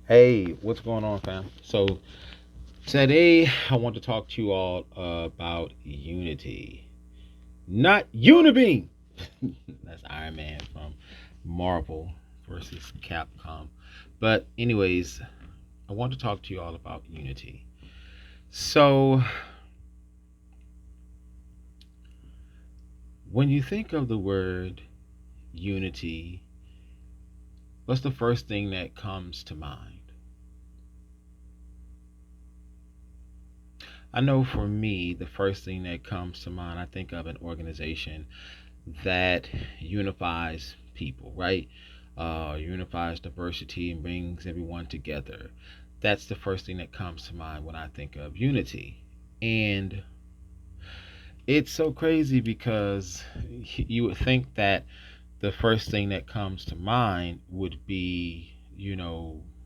Hey, what's going on, fam? So today I want to talk to you all about unity, not Unibeam. That's Iron Man from Marvel versus Capcom. But anyways, I want to talk to you all about unity. So when you think of the word unity, what's the first thing that comes to mind? I know for me, the first thing that comes to mind, I think of an organization that unifies people, right? Unifies diversity and brings everyone together. That's the first thing that comes to mind when I think of unity. And it's so crazy because you would think that the first thing that comes to mind would be,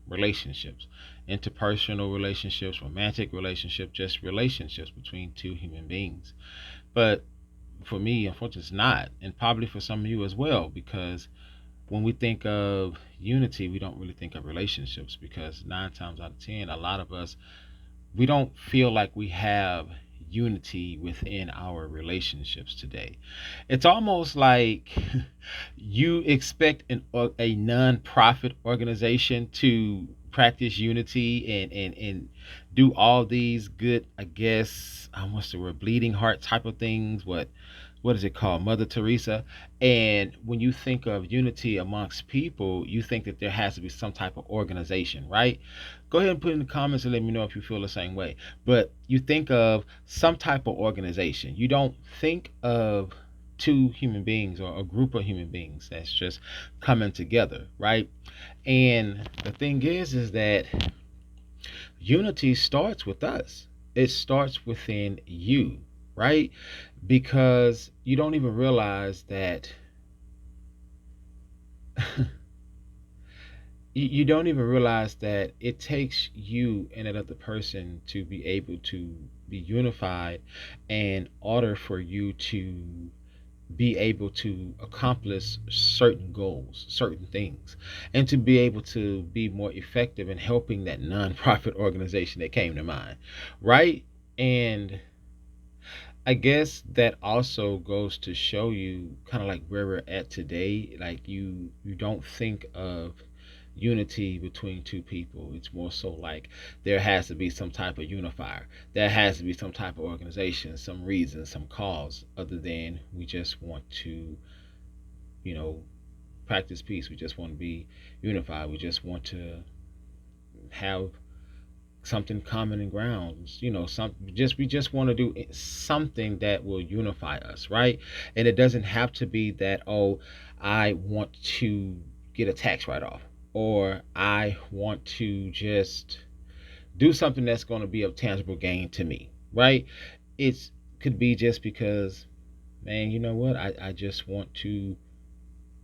relationships, interpersonal relationships, romantic relationships, just relationships between two human beings. But for me, unfortunately, it's not, and probably for some of you as well, because when we think of unity, we don't really think of relationships because nine times out of ten, a lot of us, we don't feel like we have unity within our relationships today. It's almost like you expect a non-profit organization to practice unity and do all these good, I guess, what's the word, bleeding heart type of things. What is it called, Mother Teresa? And when you think of unity amongst people, you think that there has to be some type of organization, right? Go ahead and put in the comments and let me know if you feel the same way. But you think of some type of organization. You don't think of two human beings or a group of human beings that's just coming together, right? And the thing is that unity starts with us. It starts within you, right? Because you don't even realize that you don't even realize that it takes you and another person to be able to be unified in order for you to be able to accomplish certain goals, certain things, and to be able to be more effective in helping that nonprofit organization that came to mind, right? And I guess that also goes to show you kind of like where we're at today. Like you don't think of unity between two people. It's more so like there has to be some type of unifier. There has to be some type of organization, some reason, some cause, other than we just want to, you know, practice peace. We just want to be unified. We just want to have something common in grounds, some just we just want to do something that will unify us, right? And it doesn't have to be that, oh, I want to get a tax write-off, or I want to just do something that's going to be of tangible gain to me, right? It's could be just because, man, you know what, I just want to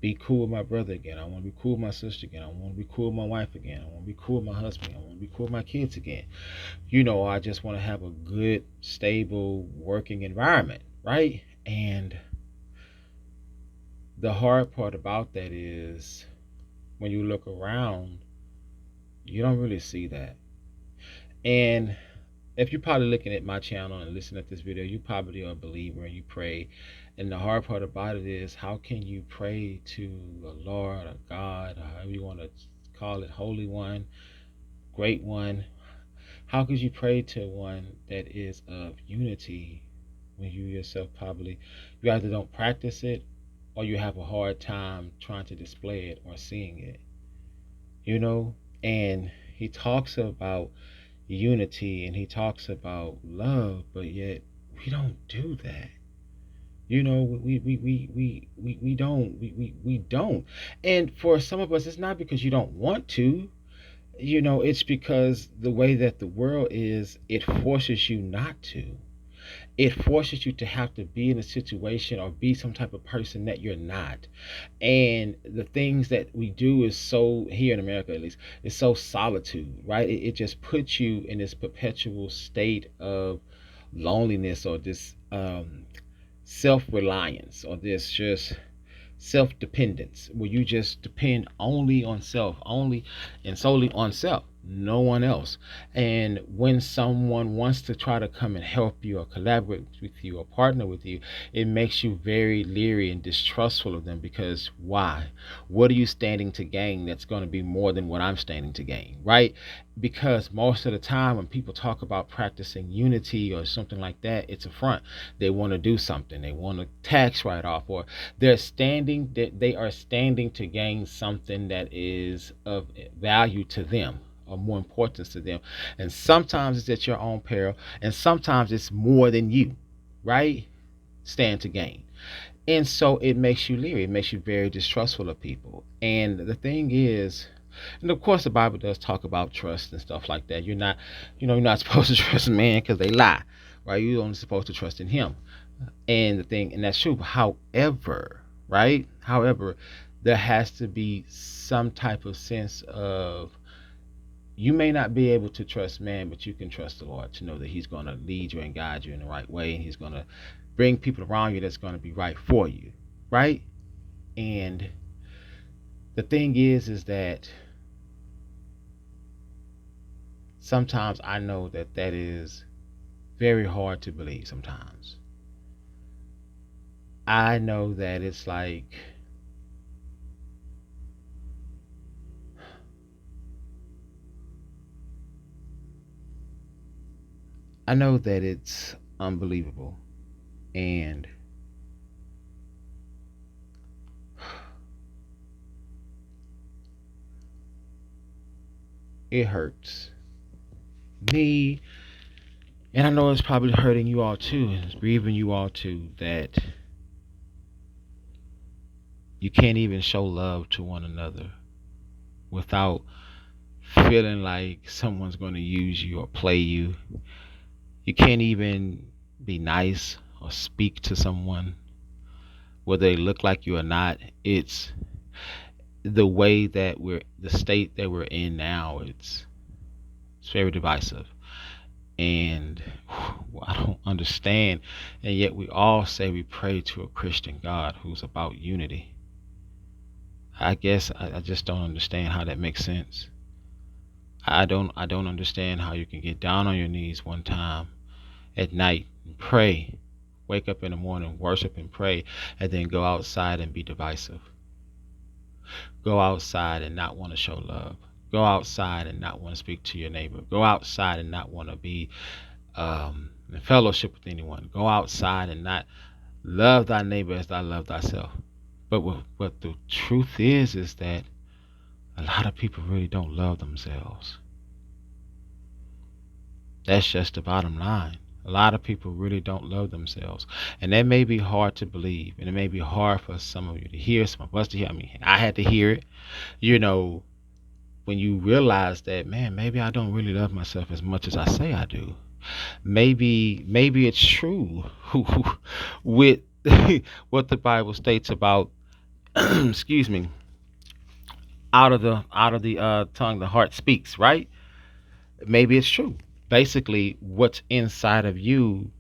be cool with my brother again. I want to be cool with my sister again. I want to be cool with my wife again. I want to be cool with my husband. I want to be cool with my kids again. I just want to have a good, stable, working environment, right? And the hard part about that is when you look around, you don't really see that. And if you're probably looking at my channel and listening to this video, you probably are a believer and you pray. And the hard part about it is, how can you pray to a Lord, a God, or however you want to call it, Holy One, Great One? How could you pray to one that is of unity when you yourself probably, you either don't practice it or you have a hard time trying to display it or seeing it, you know? And he talks about unity and he talks about love, but yet we don't do that. We don't. And for some of us, it's not because you don't want to. It's because the way that the world is, it forces you not to. It forces you to have to be in a situation or be some type of person that you're not. And the things that we do is so, here in America at least, is so solitude, right? It just puts you in this perpetual state of loneliness, or this self-reliance, or this just self dependence, where you just depend only on self, only and solely on self, no one else. And when someone wants to try to come and help you or collaborate with you or partner with you, it makes you very leery and distrustful of them, because why? What are you standing to gain that's going to be more than what I'm standing to gain, right? Because most of the time when people talk about practicing unity or something like that, it's a front. They want to do something, they want a tax write off, or they are standing to gain something that is of value to them or more importance to them. And sometimes it's at your own peril, and sometimes it's more than you, right? Stand to gain. And so it makes you leery. It makes you very distrustful of people. And the thing is, and of course, the Bible does talk about trust and stuff like that. You're not supposed to trust man because they lie, right? You're only supposed to trust in Him. And the thing, and that's true. However, right? However, there has to be some type of sense of, you may not be able to trust man, but you can trust the Lord to know that He's going to lead you and guide you in the right way, and He's going to bring people around you that's going to be right for you, right? And the thing is that sometimes I know that that is very hard to believe. Sometimes I know that it's like, I know that it's unbelievable, and it hurts me, and I know it's probably hurting you all too, and it's grieving you all too, that you can't even show love to one another without feeling like someone's going to use you or play you. You can't even be nice or speak to someone, whether they look like you or not. It's the way that the state that we're in now. It's very divisive, and I don't understand. And yet we all say we pray to a Christian God who's about unity. I guess I just don't understand how that makes sense. I don't understand how you can get down on your knees one time at night and pray, wake up in the morning, worship and pray, and then go outside and be divisive. Go outside and not want to show love. Go outside and not want to speak to your neighbor. Go outside and not want to be in fellowship with anyone. Go outside and not love thy neighbor as thou love thyself. But what the truth is that a lot of people really don't love themselves. That's just the bottom line. A lot of people really don't love themselves. And that may be hard to believe. And it may be hard for some of you to hear, some of us to hear. I mean, I had to hear it. You know, when you realize that, man, maybe I don't really love myself as much as I say I do. Maybe it's true with what the Bible states about excuse me, out of the tongue the heart speaks, right? Maybe it's true. Basically, what's inside of you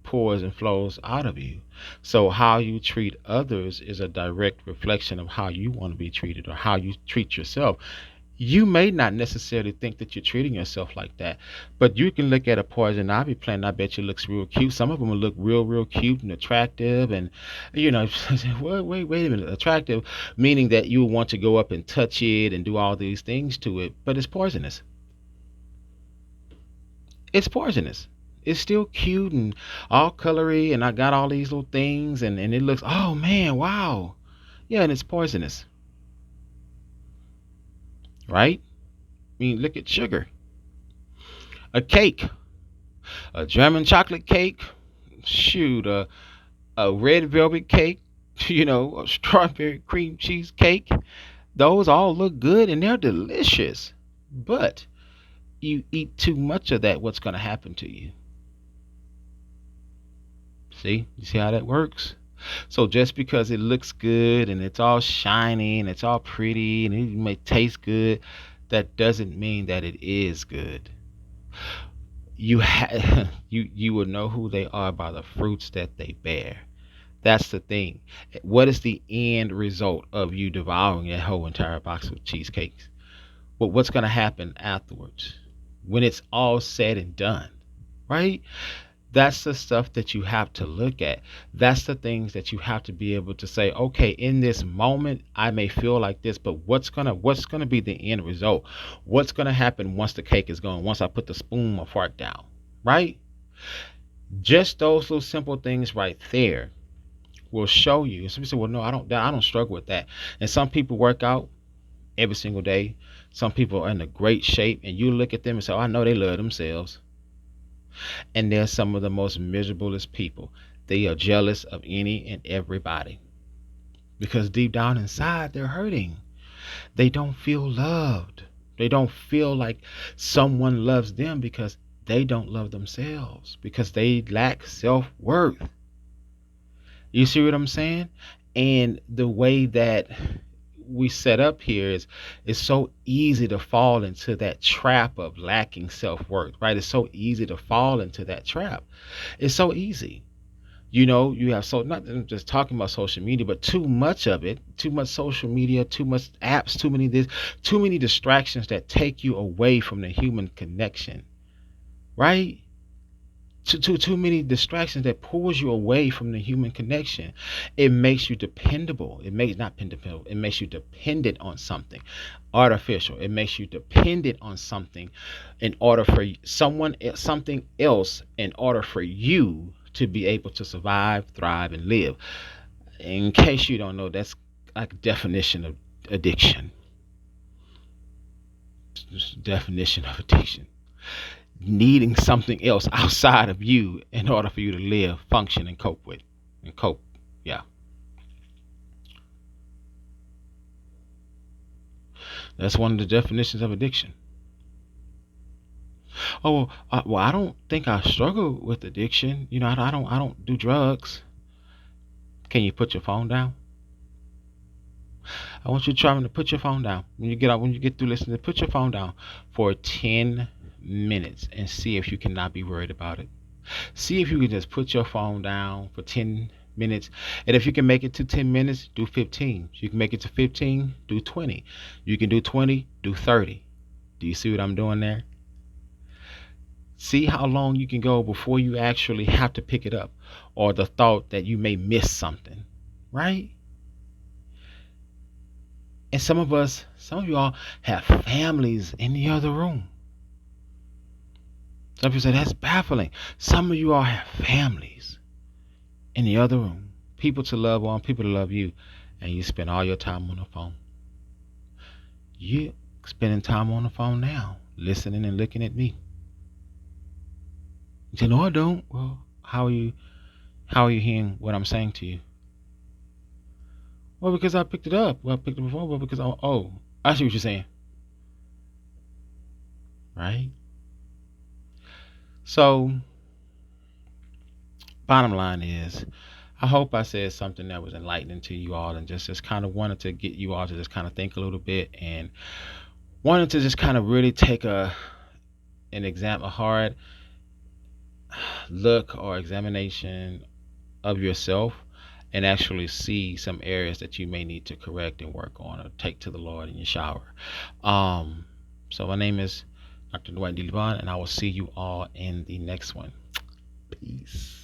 pours and flows out of you. So how you treat others is a direct reflection of how you want to be treated or how you treat yourself. You may not necessarily think that you're treating yourself like that, but you can look at a poison ivy plant. I bet you looks real cute. Some of them will look real cute and attractive, and wait a minute, attractive, meaning that you want to go up and touch it and do all these things to it, but it's poisonous. It's poisonous. It's still cute and all colory, and I got all these little things, and it looks, oh man, wow, yeah, and it's poisonous, right? I mean, look at sugar, a cake, a German chocolate cake, shoot, a red velvet cake, a strawberry cream cheese cake. Those all look good and they're delicious. But you eat too much of that, what's going to happen to you? See? You see how that works? So just because it looks good and it's all shiny and it's all pretty and it may taste good, that doesn't mean that it is good. You will know who they are by the fruits that they bear. That's the thing. What is the end result of you devouring that whole entire box of cheesecakes? But what's going to happen afterwards when it's all said and done, right? That's the stuff that you have to look at. That's the things that you have to be able to say, okay, in this moment I may feel like this, but what's gonna be the end result? What's gonna happen once the cake is gone, once I put the spoon or fork down, right? Just those little simple things right there will show you. Some people say, well, no, I don't struggle with that. And some people work out every single day. Some people are in a great shape, and you look at them and say, oh, I know they love themselves. And they're some of the most miserablest people. They are jealous of any and everybody because deep down inside they're hurting. They don't feel loved. They don't feel like someone loves them because they don't love themselves, because they lack self-worth. You see what I'm saying? And the way that we set up here is it's so easy to fall into that trap of lacking self-worth, right? It's so easy to fall into that trap. It's so easy. You have, so not just talking about social media, but too much of it, too much social media, too much apps, too many this, too many distractions that take you away from the human connection, right? Too many distractions that pulls you away from the human connection. It makes you dependable. It makes not dependable. It makes you dependent on something artificial. It makes you dependent on something in order for something else in order for you to be able to survive, thrive, and live. In case you don't know, that's like a definition of addiction. Just definition of addiction. Needing something else outside of you in order for you to live, function, and cope with. And cope. Yeah. That's one of the definitions of addiction. Oh, well, I don't think I struggle with addiction. I don't do drugs. Can you put your phone down? I want you to try to put your phone down. When you get through listening, put your phone down for 10 minutes and see if you cannot be worried about it. See if you can just put your phone down for 10 minutes. And if you can make it to 10 minutes, do 15. If you can make it to 15, do 20. You can do 20, do 30. Do you see what I'm doing there? See how long you can go before you actually have to pick it up, or the thought that you may miss something, right? And some of y'all have families in the other room. Some people say that's baffling. Some of you all have families in the other room, people to love on, people to love you, and you spend all your time on the phone. You spending time on the phone now, listening and looking at me. You say, no, I don't. Well, how are you hearing what I'm saying to you? Well, because I picked it up. Well, I picked it before. Well, because I see what you're saying, right? So, bottom line is, I hope I said something that was enlightening to you all, and just kind of wanted to get you all to just kind of think a little bit, and wanted to just kind of really take a hard look or examination of yourself, and actually see some areas that you may need to correct and work on or take to the Lord in your shower. So my name is Dr. Dwight D. Levon, and I will see you all in the next one. Peace.